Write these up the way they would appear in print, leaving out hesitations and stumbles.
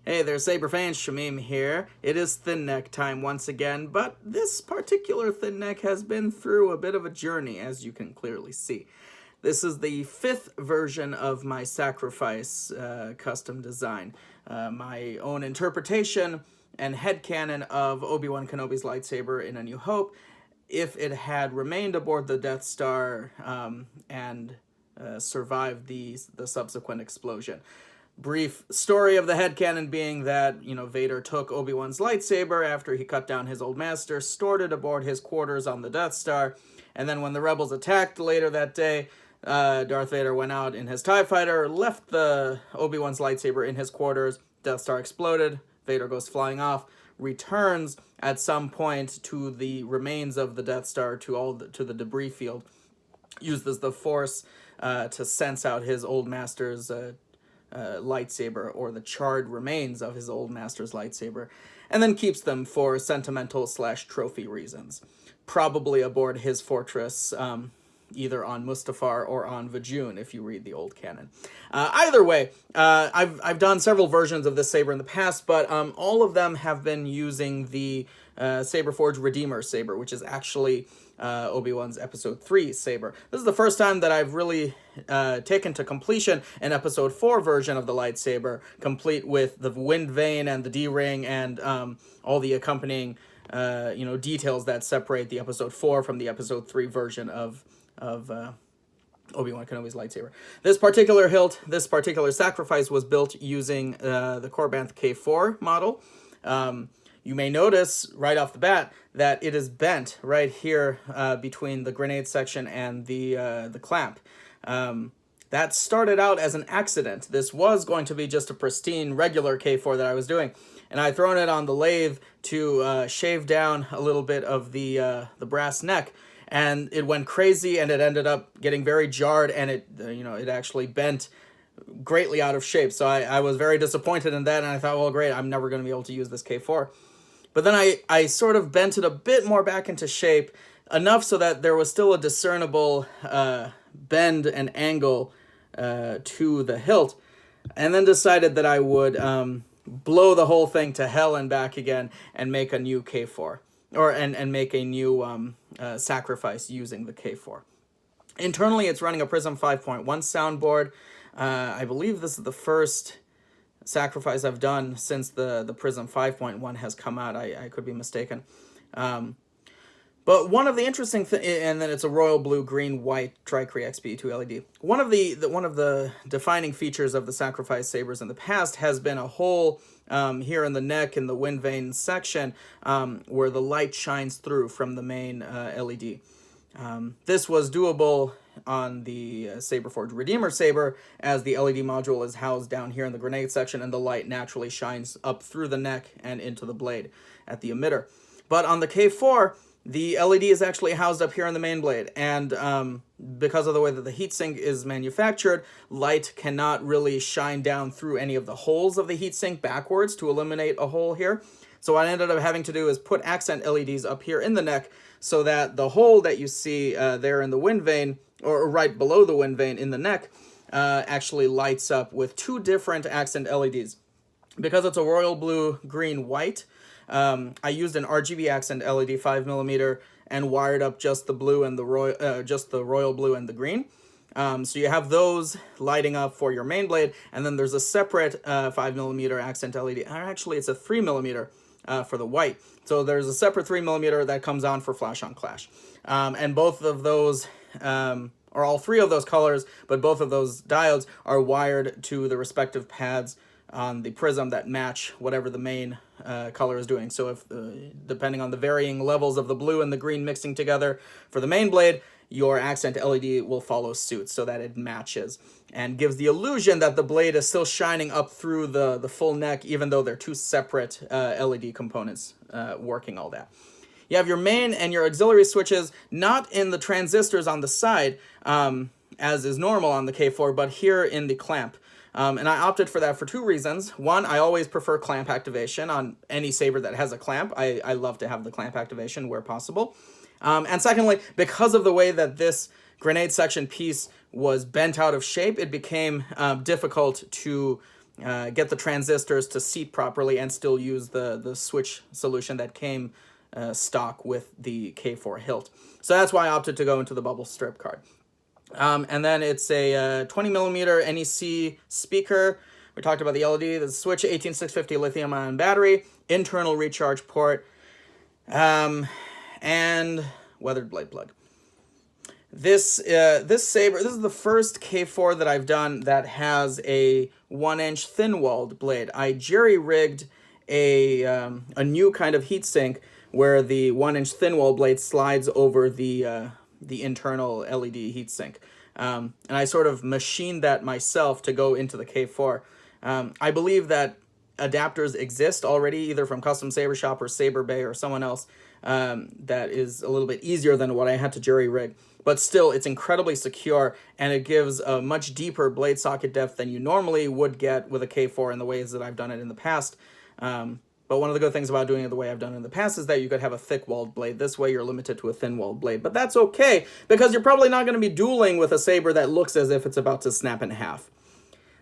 Hey there, Saber fans, Shamim here. It is Thin Neck time once again, but this particular Thin Neck has been through a bit of a journey, as you can clearly see. This is the 5th version of my Sacrifice custom design. My own interpretation and headcanon of Obi-Wan Kenobi's lightsaber in A New Hope, if it had remained aboard the Death Star and survived the subsequent explosion. Brief story of the headcanon being that, Vader took Obi-Wan's lightsaber after he cut down his old master, stored it aboard his quarters on the Death Star, and then when the rebels attacked later that day, Darth Vader went out in his TIE fighter, left the Obi-Wan's lightsaber in his quarters, Death Star exploded, Vader goes flying off, returns at some point to the remains of the Death Star, to the debris field, uses the Force to sense out his old master's lightsaber, or the charred remains of his old master's lightsaber, and then keeps them for sentimental/trophy reasons. Probably aboard his fortress, either on Mustafar or on Vajun, if you read the old canon. Either way, I've done several versions of this saber in the past, but all of them have been using the Saberforge Redeemer saber, which is actually Obi-Wan's Episode 3 saber. This is the first time that I've really taken to completion an Episode 4 version of the lightsaber, complete with the wind vane and the D-ring and all the accompanying details that separate the Episode 4 from the Episode 3 version of Obi-Wan Kenobi's lightsaber. This particular hilt, this particular sacrifice, was built using the Korbanth K4 model. You may notice right off the bat that it is bent right here between the grenade section and the clamp. That started out as an accident. This was going to be just a pristine regular K4 that I was doing, and I thrown it on the lathe to shave down a little bit of the brass neck, and it went crazy, and it ended up getting very jarred, and it actually bent greatly out of shape. So I was very disappointed in that, and I thought, well, great, I'm never going to be able to use this K4. But then I sort of bent it a bit more back into shape, enough so that there was still a discernible bend and angle to the hilt, and then decided that I would blow the whole thing to hell and back again and make a new K4, and make a new sacrifice using the K4. Internally, it's running a Prizm5.1 soundboard. I believe this is the first sacrifice I've done since the Prizm5.1 has come out. I could be mistaken. But one of the interesting things, and then it's a royal blue, green, white Tricree XP2 LED. One of the defining features of the sacrifice sabers in the past has been a hole here in the neck, in the wind vane section, where the light shines through from the main LED. This was doable on the Saberforge Redeemer saber, as the LED module is housed down here in the grenade section, and the light naturally shines up through the neck and into the blade at the emitter. But on the K4, the LED is actually housed up here in the main blade, and because of the way that the heatsink is manufactured, light cannot really shine down through any of the holes of the heatsink backwards to eliminate a hole here. So what I ended up having to do is put accent LEDs up here in the neck, so that the hole that you see there in the wind vane, or right below the wind vane in the neck, actually lights up with 2 different accent LEDs. Because it's a royal blue, green, white, I used an RGB accent LED 5mm and wired up just the blue and the royal blue and the green. So you have those lighting up for your main blade, and then there's a separate 5mm accent LED. Actually, it's a 3mm for the white. So there's a separate 3mm that comes on for Flash on Clash. And both of those, or all 3 of those colors, but both of those diodes are wired to the respective pads on the prism that match whatever the main color is doing. So if depending on the varying levels of the blue and the green mixing together for the main blade, your accent LED will follow suit so that it matches and gives the illusion that the blade is still shining up through the full neck, even though they're 2 separate LED components working all that. You have your main and your auxiliary switches not in the transistors on the side, as is normal on the K4, but here in the clamp. And I opted for that for 2 reasons. One, I always prefer clamp activation on any saber that has a clamp. I love to have the clamp activation where possible. And secondly, because of the way that this grenade section piece was bent out of shape, it became difficult to get the transistors to seat properly and still use the switch solution that came stock with the K4 hilt. So that's why I opted to go into the bubble strip card. And then it's a 20 millimeter NEC speaker. We talked about the LED, the switch, 18650 lithium ion battery, internal recharge port, and weathered blade plug. This saber, this is the first K4 that I've done that has a 1-inch thin-walled blade. I jerry-rigged a new kind of heatsink where the 1-inch thin-wall blade slides over the internal LED heatsink. And I sort of machined that myself to go into the K4. I believe that adapters exist already, either from Custom Saber Shop or Saber Bay or someone else, that is a little bit easier than what I had to jerry-rig. But still, it's incredibly secure, and it gives a much deeper blade socket depth than you normally would get with a K4 in the ways that I've done it in the past. But one of the good things about doing it the way I've done it in the past is that you could have a thick-walled blade. This way, you're limited to a thin-walled blade. But that's okay, because you're probably not going to be dueling with a saber that looks as if it's about to snap in half.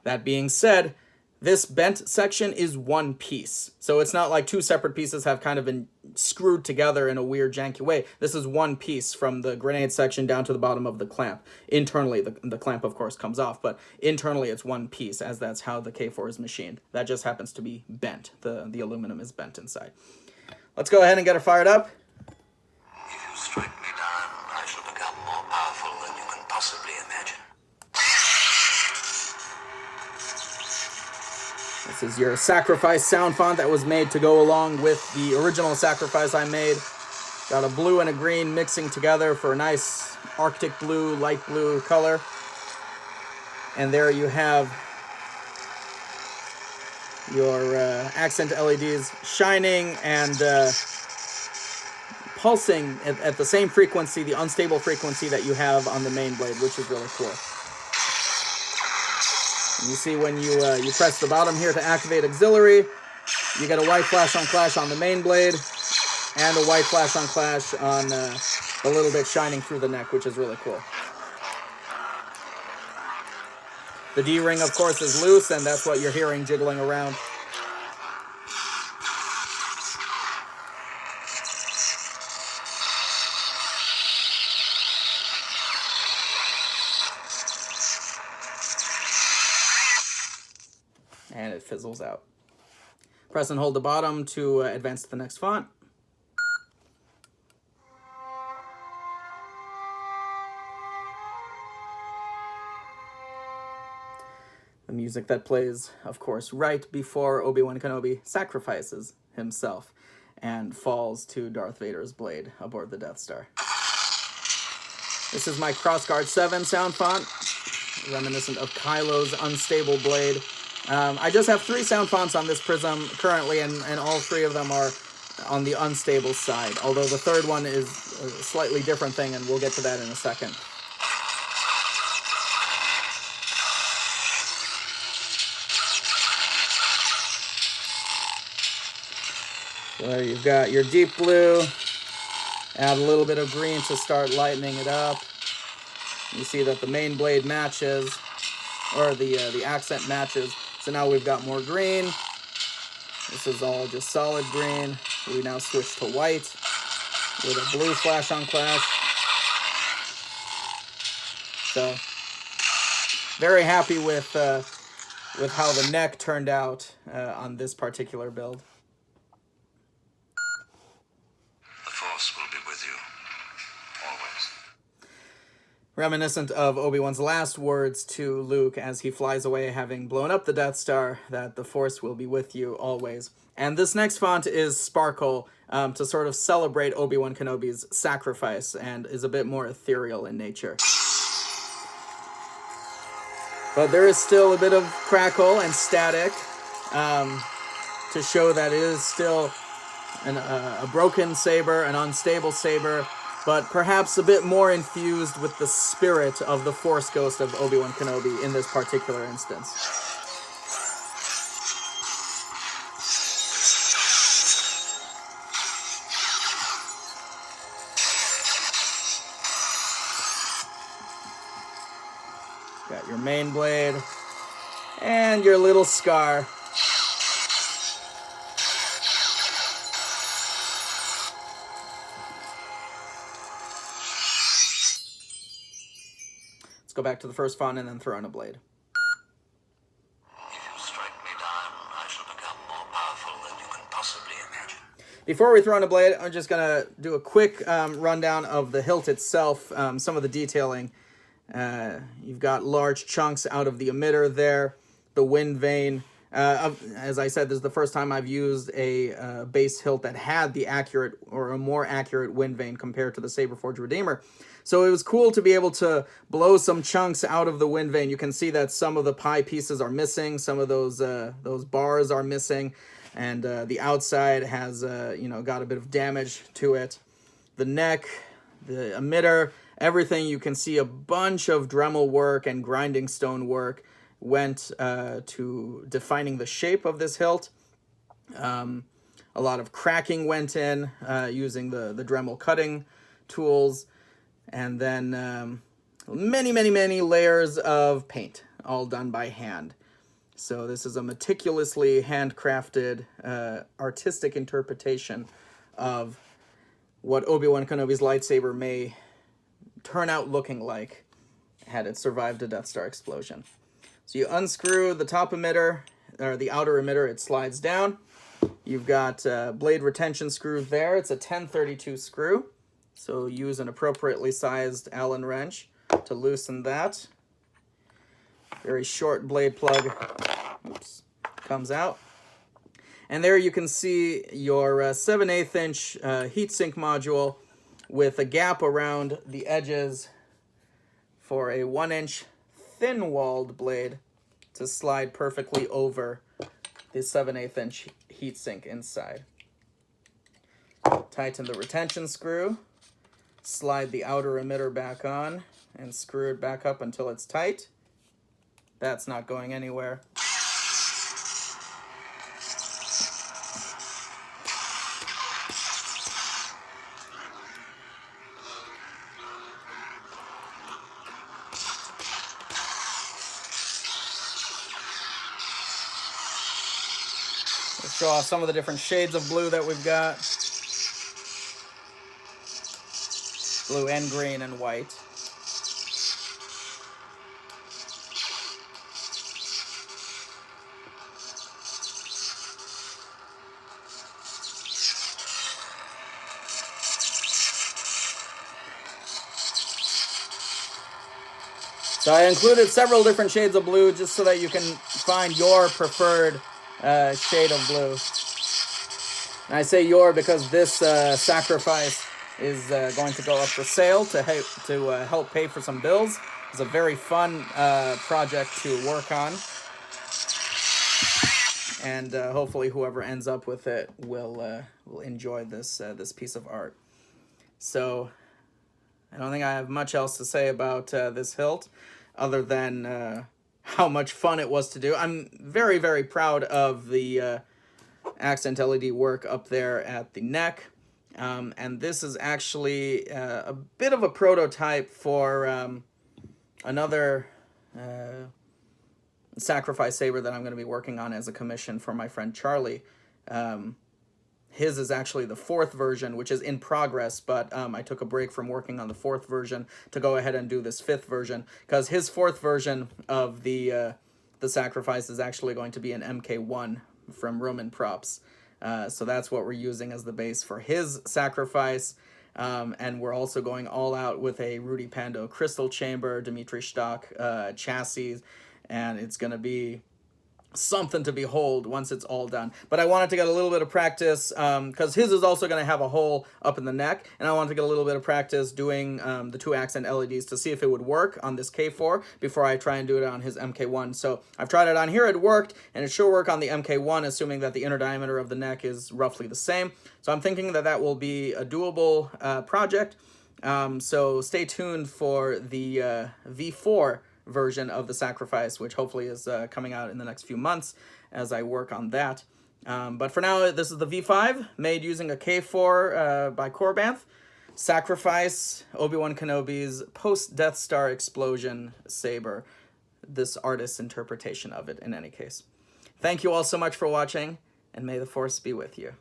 That being said, this bent section is one piece. So it's not like two separate pieces have kind of been screwed together in a weird, janky way. This is one piece from the grenade section down to the bottom of the clamp. Internally, the clamp, of course, comes off, but internally it's one piece, as that's how the K4 is machined. That just happens to be bent. The aluminum is bent inside. Let's go ahead and get it fired up. If you strike me down, I shall become more powerful than you can possibly imagine. This is your Sacrifice sound font that was made to go along with the original Sacrifice I made. Got a blue and a green mixing together for a nice Arctic blue, light blue color. And there you have your accent LEDs shining and pulsing at the same frequency, the unstable frequency that you have on the main blade, which is really cool. And you see when you press the bottom here to activate auxiliary, you get a white flash on clash on the main blade, and a white flash on clash on a little bit shining through the neck, which is really cool. The D-ring, of course, is loose, and that's what you're hearing jiggling around. And it fizzles out. Press and hold the bottom to advance to the next font. The music that plays, of course, right before Obi-Wan Kenobi sacrifices himself and falls to Darth Vader's blade aboard the Death Star. This is my Crossguard 7 sound font, reminiscent of Kylo's unstable blade. I just have 3 sound fonts on this Prizm currently, and all 3 of them are on the unstable side, although the third one is a slightly different thing, and we'll get to that in a second. So there you've got your deep blue, add a little bit of green to start lightening it up. You see that the main blade matches, or the accent matches. So now we've got more green. This is all just solid green. We now switch to white with a blue flash on clash. So very happy with how the neck turned out on this particular build. The Force will be with you, always. Reminiscent of Obi-Wan's last words to Luke as he flies away having blown up the Death Star, that the Force will be with you always. And this next font is Sparkle, to sort of celebrate Obi-Wan Kenobi's sacrifice, and is a bit more ethereal in nature. But there is still a bit of crackle and static to show that it is still a broken saber, an unstable saber, but perhaps a bit more infused with the spirit of the Force Ghost of Obi-Wan Kenobi in this particular instance. Got your main blade, And your little scar. Let's go back to the first font and then throw in a blade. If you strike me down, I shall become more powerful than you can possibly imagine. Before we throw in a blade, I'm just going to do a quick rundown of the hilt itself, some of the detailing. You've got large chunks out of the emitter there, the wind vane. As I said, this is the first time I've used a base hilt that had the accurate or a more accurate wind vane compared to the Saberforged Redeemer. So it was cool to be able to blow some chunks out of the wind vane. You can see that some of the pie pieces are missing, some of those bars are missing, and the outside has got a bit of damage to it. The neck, the emitter, everything, you can see a bunch of Dremel work and grinding stone work went to defining the shape of this hilt. A lot of cracking went in using the Dremel cutting tools. And then many layers of paint, all done by hand. So this is a meticulously handcrafted artistic interpretation of what Obi-Wan Kenobi's lightsaber may turn out looking like had it survived a Death Star explosion. So you unscrew the top emitter, or the outer emitter, it slides down. You've got blade retention screw there. It's a 1032 screw. So use an appropriately sized Allen wrench to loosen that. Very short blade plug comes out. And there you can see your 7/8 inch heatsink module with a gap around the edges for a 1 inch thin-walled blade to slide perfectly over the 7/8 inch heatsink inside. Tighten the retention screw. Slide the outer emitter back on and screw it back up until it's tight. That's not going anywhere. Let's show off some of the different shades of blue that we've got. Blue and green and white. So I included several different shades of blue just so that you can find your preferred shade of blue. And I say your because this sacrifice is going to go up for sale to help pay for some bills. It's a very fun project to work on. And hopefully whoever ends up with it will enjoy this piece of art. So I don't think I have much else to say about this hilt other than how much fun it was to do. I'm very, very proud of the accent LED work up there at the neck. And this is actually a bit of a prototype for another sacrifice saber that I'm going to be working on as a commission for my friend Charlie. His is actually the 4th version, which is in progress, but I took a break from working on the 4th version to go ahead and do this 5th version, because his 4th version of the sacrifice is actually going to be an MK1 from Roman Props. So that's what we're using as the base for his sacrifice. And we're also going all out with a Rudy Pando crystal chamber, Dimitri Stock chassis, and it's going to be something to behold once it's all done. But I wanted to get a little bit of practice, because his is also going to have a hole up in the neck, and I wanted to get a little bit of practice doing the 2 accent LEDs to see if it would work on this K4 before I try and do it on his MK1. So I've tried it on here, it worked, and it should work on the MK1, assuming that the inner diameter of the neck is roughly the same. So I'm thinking that that will be a doable project. So stay tuned for the V4 version of the sacrifice, which hopefully is coming out in the next few months as I work on that. But for now, this is the V5 made using a K4 by Korbanth. Sacrifice Obi-Wan Kenobi's post-Death Star explosion saber. this artist's interpretation of it in any case. Thank you all so much for watching, and may the Force be with you.